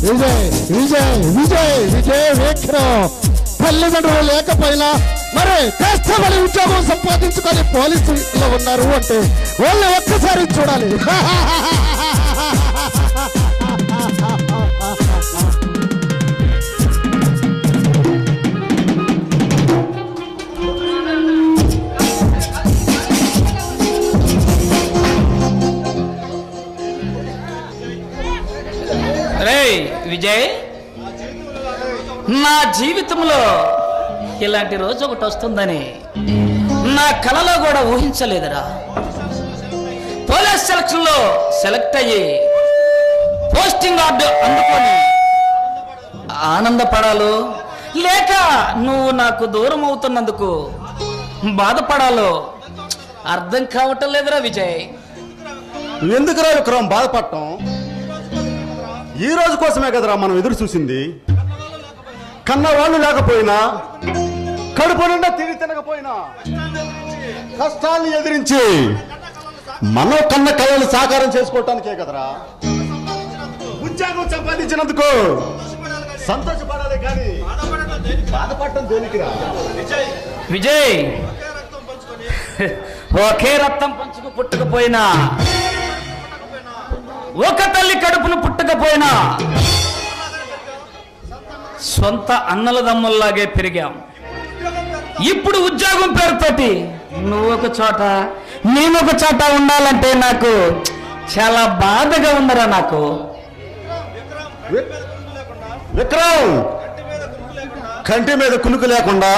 విజయ్ విజయ్ విజయ్ విజయ్ విక్రమ్ తల్లిదండ్రులు లేకపోయినా మరి కష్టపడి ఉద్యోగం సంపాదించుకొని పోలీసులో ఉన్నారు అంటే వాళ్ళని ఒక్కసారి చూడాలి. విజయ్, నా జీవితంలో ఇలాంటి రోజు ఒకటి వస్తుందని నా కలలో కూడా ఊహించలేదురా. పోలీస్ సెలక్షన్ లో సెలెక్ట్ అయ్యి పోస్టింగ్ ఆర్డర్ అందుకొని ఆనందపడాలో లేక నువ్వు నాకు దూరం అవుతున్నందుకు బాధపడాలో అర్థం కావటం లేదురా విజయ్. ఎందుకురా విక్రమ్ బాధపడటం? ఈ రోజు కోసమే కదరా మనం ఎదురు చూసింది. కన్నవాళ్ళు లేకపోయినా, కడుపు నిండా తిరిగి తినకపోయినా, కష్టాన్ని ఎదిరించి మనం కన్న కళలు సాకారం చేసుకోవటానికే కదరా ఉద్యోగం సంపాదించినందుకు సంతోషపడాలి కానీ బాధపడటం దేనికిరా? విజయ్, ఒకే రక్తం పంచుకు పుట్టకపోయినా, ఒక తల్లి కడుపును పుట్టకపోయినా సొంత అన్నల దమ్ముల్లాగే పెరిగాం. ఇప్పుడు ఉద్యోగం పేరుతోటి నువ్వు ఒక చోట నేను ఒక చోట ఉండాలంటే నాకు చాలా బాధగా ఉందరా. నాకు విక్రమ్, కంటి మీద కునుకు లేకుండా